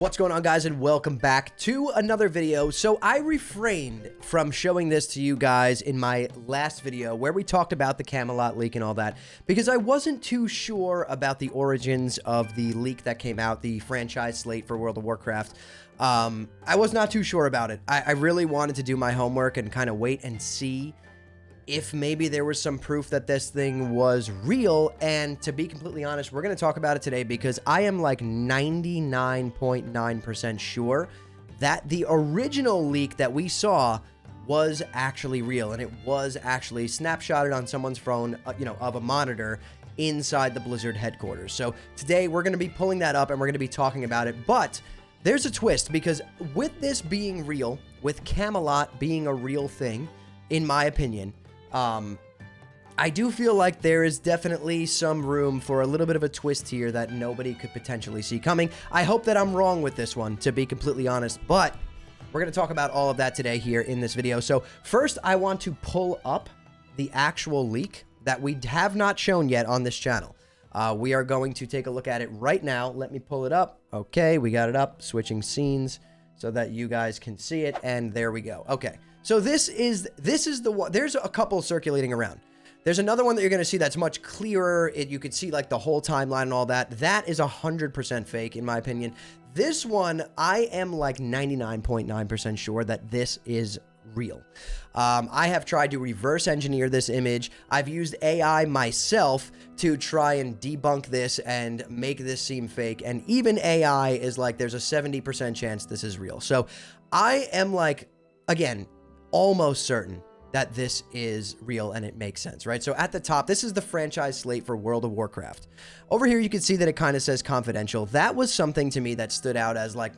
What's going on, guys, and welcome back to another video. So I refrained from showing this to you guys in my last video where we talked about the Camelot leak and all that because I wasn't too sure about the origins of the leak that came out, the franchise slate for World of Warcraft. I was not too sure about it. I really wanted to do my homework and kind of wait and see if maybe there was some proof that this thing was real. And to be completely honest, we're going to talk about it today because I am like 99.9% sure that the original leak that we saw was actually real, and it was actually snapshotted on someone's phone, of a monitor inside the Blizzard headquarters. So today we're going to be pulling that up and we're going to be talking about it. But there's a twist, because with this being real, with Camelot being a real thing, in my opinion, I do feel like there is definitely some room for a little bit of a twist here that nobody could potentially see coming. I hope that I'm wrong with this one, to be completely honest, but we're going to talk about all of that today here in this video. So first, I want to pull up the actual leak that we have not shown yet on this channel. We are going to take a look at it right now. Let me pull it up. Okay, we got it up, switching scenes so that you guys can see it, and there we go. Okay. So this is the one. There's a couple circulating around. There's another one that you're going to see that's much clearer. You could see like the whole timeline and all that. That is 100% fake, in my opinion. This one, I am like 99.9% sure that this is real. I have tried to reverse engineer this image. I've used AI myself to try and debunk this and make this seem fake. And even AI is like, there's a 70% chance this is real. So I am like, again, almost certain that this is real and it makes sense, right? So at the top, this is the franchise slate for World of Warcraft. Over here, you can see that it kind of says confidential. That was something to me that stood out as like,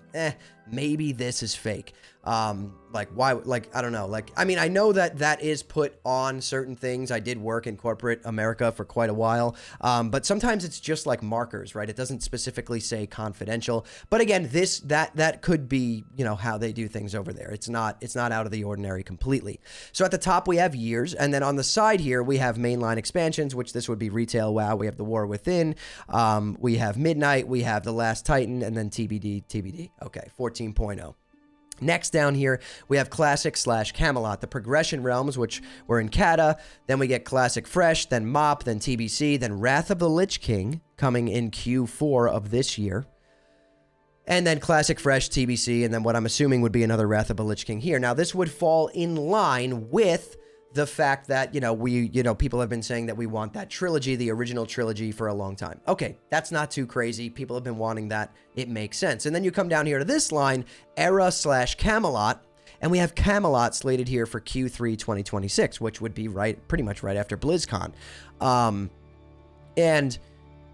maybe this is fake. Like, why? Like, I don't know. Like, I mean, I know that that is put on certain things. I did work in corporate America for quite a while. But sometimes it's just like markers, right? It doesn't specifically say confidential. But again, that could be, how they do things over there. It's not out of the ordinary completely. So at the top, we have years. And then on the side here, we have mainline expansions, which this would be retail WoW. We have the War Within. We have Midnight. We have the Last Titan, and then TBD. Okay, 14.0. Next down here, we have Classic / Camelot, the Progression Realms, which were in Kata. Then we get Classic Fresh, then MOP, then TBC, then Wrath of the Lich King coming in Q4 of this year. And then Classic Fresh, TBC, and then what I'm assuming would be another Wrath of the Lich King here. Now, this would fall in line with the fact that, people have been saying that we want that trilogy, the original trilogy, for a long time. Okay, that's not too crazy. People have been wanting that. It makes sense. And then you come down here to this line, Era / Camelot, and we have Camelot slated here for Q3 2026, which would be pretty much right after BlizzCon. And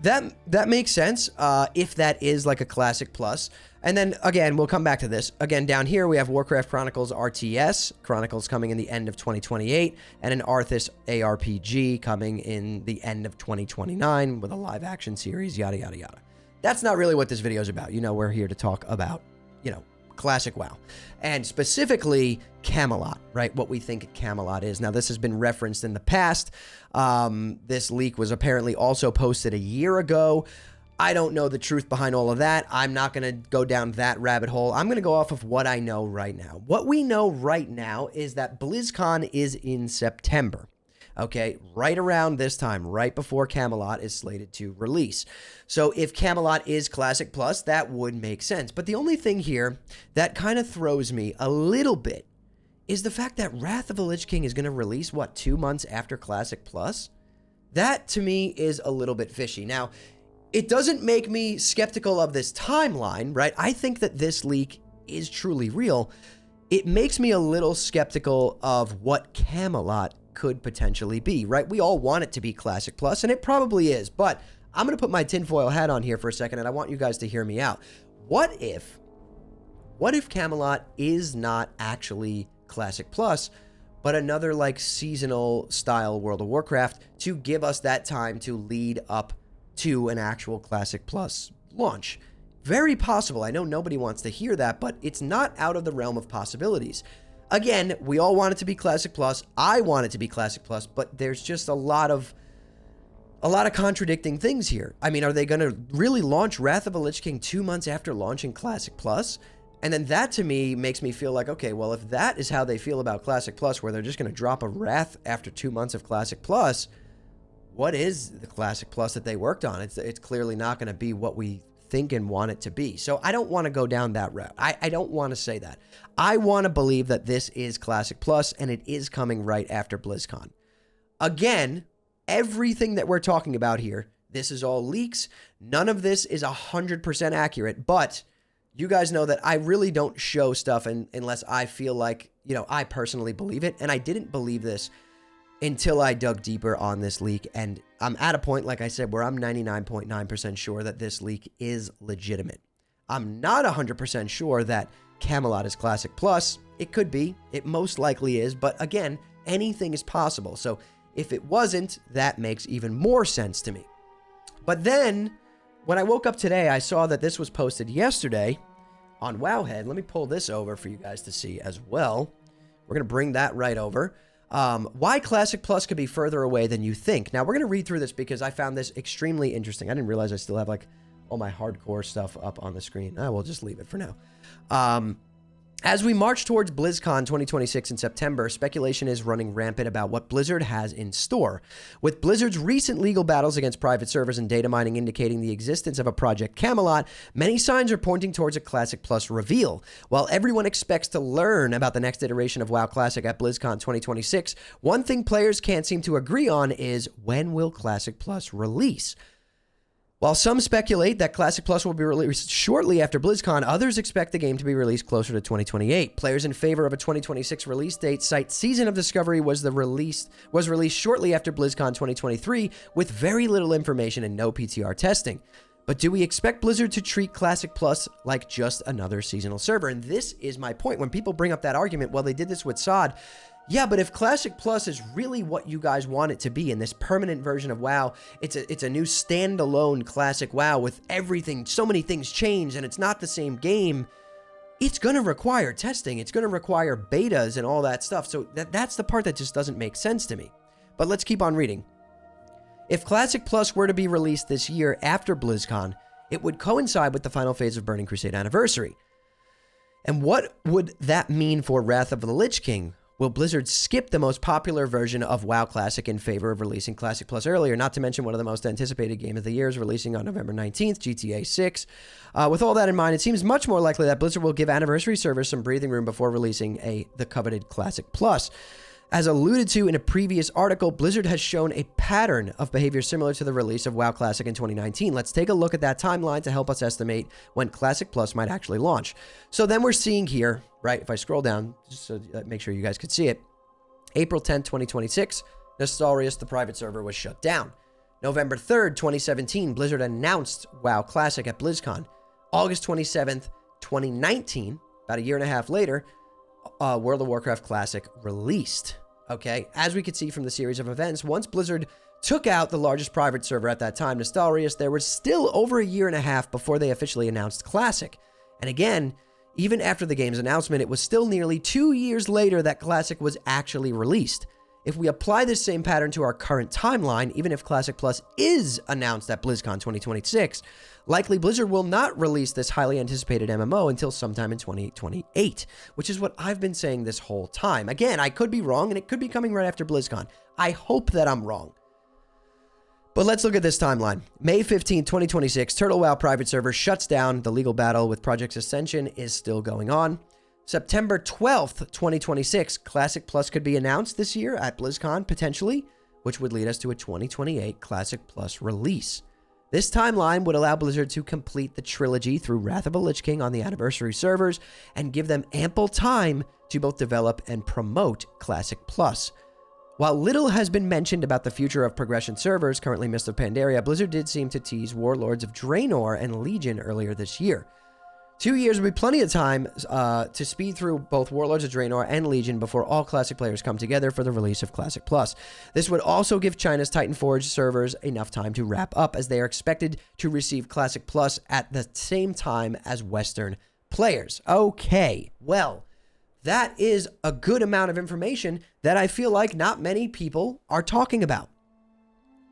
that makes sense if that is like a Classic Plus. And then, again, we'll come back to this. Again, down here, we have Warcraft Chronicles RTS. Chronicles coming in the end of 2028. And an Arthas ARPG coming in the end of 2029 with a live-action series, yada, yada, yada. That's not really what this video is about. We're here to talk about, Classic WoW. And specifically, Camelot, right? What we think Camelot is. Now, this has been referenced in the past. This leak was apparently also posted a year ago. I don't know the truth behind all of that. I'm not going to go down that rabbit hole. I'm going to go off of what I know right now. What we know right now is that BlizzCon is in September. Okay, right around this time, right before Camelot is slated to release. So if Camelot is Classic Plus, that would make sense. But the only thing here that kind of throws me a little bit is the fact that Wrath of the Lich King is going to release, 2 months after Classic Plus? That, to me, is a little bit fishy. Now, it doesn't make me skeptical of this timeline, right? I think that this leak is truly real. It makes me a little skeptical of what Camelot could potentially be, right? We all want it to be Classic Plus, and it probably is, but I'm going to put my tinfoil hat on here for a second, and I want you guys to hear me out. What if Camelot is not actually Classic Plus, but another like seasonal style World of Warcraft to give us that time to lead up to an actual Classic Plus launch? Very possible. I know nobody wants to hear that, but it's not out of the realm of possibilities. Again, we all want it to be Classic Plus. I want it to be Classic Plus, but there's just a lot of a lot of contradicting things here. I mean, are they going to really launch Wrath of the Lich King 2 months after launching Classic Plus? And then that to me makes me feel like, okay, well, if that is how they feel about Classic Plus, where they're just going to drop a Wrath after 2 months of Classic Plus, what is the Classic Plus that they worked on? It's clearly not going to be what we think and want it to be. So I don't want to go down that route. I don't want to say that. I want to believe that this is Classic Plus and it is coming right after BlizzCon. Again, everything that we're talking about here, this is all leaks. None of this is 100% accurate, but you guys know that I really don't show stuff unless I feel like, I personally believe it. And I didn't believe this until I dug deeper on this leak. And I'm at a point, like I said, where I'm 99.9% sure that this leak is legitimate. I'm not 100% sure that Camelot is Classic Plus. It could be. It most likely is. But again, anything is possible. So if it wasn't, that makes even more sense to me. But then, when I woke up today, I saw that this was posted yesterday on Wowhead. Let me pull this over for you guys to see as well. We're going to bring that right over. Why Classic Plus could be further away than you think. Now, we're going to read through this because I found this extremely interesting. I didn't realize I still have, all my hardcore stuff up on the screen. We'll just leave it for now. As we march towards BlizzCon 2026 in September, speculation is running rampant about what Blizzard has in store. With Blizzard's recent legal battles against private servers and data mining indicating the existence of a Project Camelot, many signs are pointing towards a Classic Plus reveal. While everyone expects to learn about the next iteration of WoW Classic at BlizzCon 2026, one thing players can't seem to agree on is, when will Classic Plus release? While some speculate that Classic Plus will be released shortly after BlizzCon, others expect the game to be released closer to 2028. Players in favor of a 2026 release date cite Season of Discovery was released shortly after BlizzCon 2023 with very little information and no PTR testing. But do we expect Blizzard to treat Classic Plus like just another seasonal server? And this is my point. When people bring up that argument, well, they did this with SOD. Yeah, but if Classic Plus is really what you guys want it to be in this permanent version of WoW, it's a new standalone Classic WoW with everything, so many things changed, and it's not the same game, it's going to require testing. It's going to require betas and all that stuff. So that's the part that just doesn't make sense to me. But let's keep on reading. If Classic Plus were to be released this year after BlizzCon, it would coincide with the final phase of Burning Crusade Anniversary. And what would that mean for Wrath of the Lich King? Will Blizzard skip the most popular version of WoW Classic in favor of releasing Classic Plus earlier? Not to mention one of the most anticipated game of the year is releasing on November 19th, GTA 6. With all that in mind, it seems much more likely that Blizzard will give Anniversary servers some breathing room before releasing the coveted Classic Plus. As alluded to in a previous article, Blizzard has shown a pattern of behavior similar to the release of WoW Classic in 2019. Let's take a look at that timeline to help us estimate when Classic Plus might actually launch. So then we're seeing here, right, if I scroll down, just so make sure you guys could see it, April 10th, 2026, Nostalrius, the private server, was shut down. November 3rd, 2017, Blizzard announced WoW Classic at BlizzCon. August 27th, 2019, about a year and a half later, World of Warcraft Classic released. Okay, as we could see from the series of events, once Blizzard took out the largest private server at that time, Nostalrius, there was still over a year and a half before they officially announced Classic. And again, even after the game's announcement, it was still nearly 2 years later that Classic was actually released. If we apply this same pattern to our current timeline, even if Classic Plus is announced at BlizzCon 2026, likely Blizzard will not release this highly anticipated MMO until sometime in 2028, which is what I've been saying this whole time. Again, I could be wrong, and it could be coming right after BlizzCon. I hope that I'm wrong. But let's look at this timeline. May 15, 2026, Turtle WoW private server shuts down. The legal battle with Project Ascension is still going on. September 12th, 2026, Classic Plus could be announced this year at BlizzCon, potentially, which would lead us to a 2028 Classic Plus release. This timeline would allow Blizzard to complete the trilogy through Wrath of the Lich King on the Anniversary servers and give them ample time to both develop and promote Classic Plus. While little has been mentioned about the future of Progression servers, currently Mist of Pandaria, Blizzard did seem to tease Warlords of Draenor and Legion earlier this year. 2 years would be plenty of time to speed through both Warlords of Draenor and Legion before all Classic players come together for the release of Classic Plus. This would also give China's Titanforge servers enough time to wrap up, as they are expected to receive Classic Plus at the same time as Western players. Okay, well, that is a good amount of information that I feel like not many people are talking about.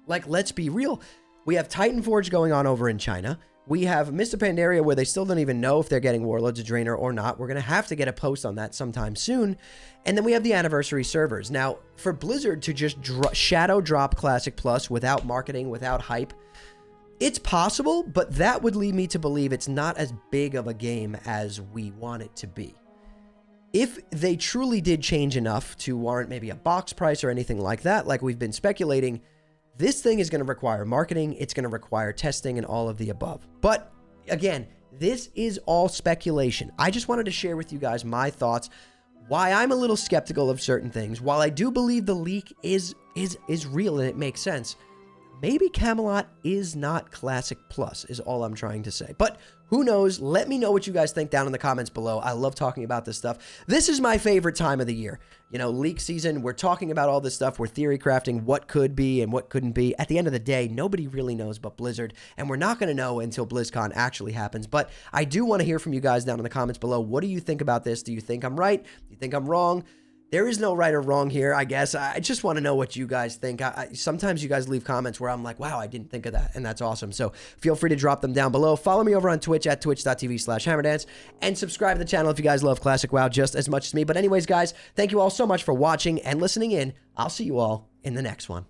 Like, let's be real. We have Titan Forge going on over in China. We have Mr. Pandaria, where they still don't even know if they're getting Warlords of Draenor or not. We're going to have to get a post on that sometime soon. And then we have the anniversary servers. Now, for Blizzard to just shadow drop Classic Plus without marketing, without hype, it's possible, but that would lead me to believe it's not as big of a game as we want it to be. If they truly did change enough to warrant maybe a box price or anything like that, like we've been speculating, this thing is going to require marketing, it's going to require testing and all of the above. But again, this is all speculation. I just wanted to share with you guys my thoughts, why I'm a little skeptical of certain things. While I do believe the leak is real and it makes sense, maybe Camelot is not Classic Plus, is all I'm trying to say. But who knows? Let me know what you guys think down in the comments below. I love talking about this stuff. This is my favorite time of the year. You know, leak season, we're talking about all this stuff. We're theory crafting what could be and what couldn't be. At the end of the day, nobody really knows but Blizzard, and we're not going to know until BlizzCon actually happens. But I do want to hear from you guys down in the comments below. What do you think about this? Do you think I'm right? Do you think I'm wrong? There is no right or wrong here, I guess. I just want to know what you guys think. Sometimes you guys leave comments where I'm like, wow, I didn't think of that, and that's awesome. So feel free to drop them down below. Follow me over on Twitch at twitch.tv/hammerdance, and subscribe to the channel if you guys love Classic WoW just as much as me. But anyways, guys, thank you all so much for watching and listening in. I'll see you all in the next one.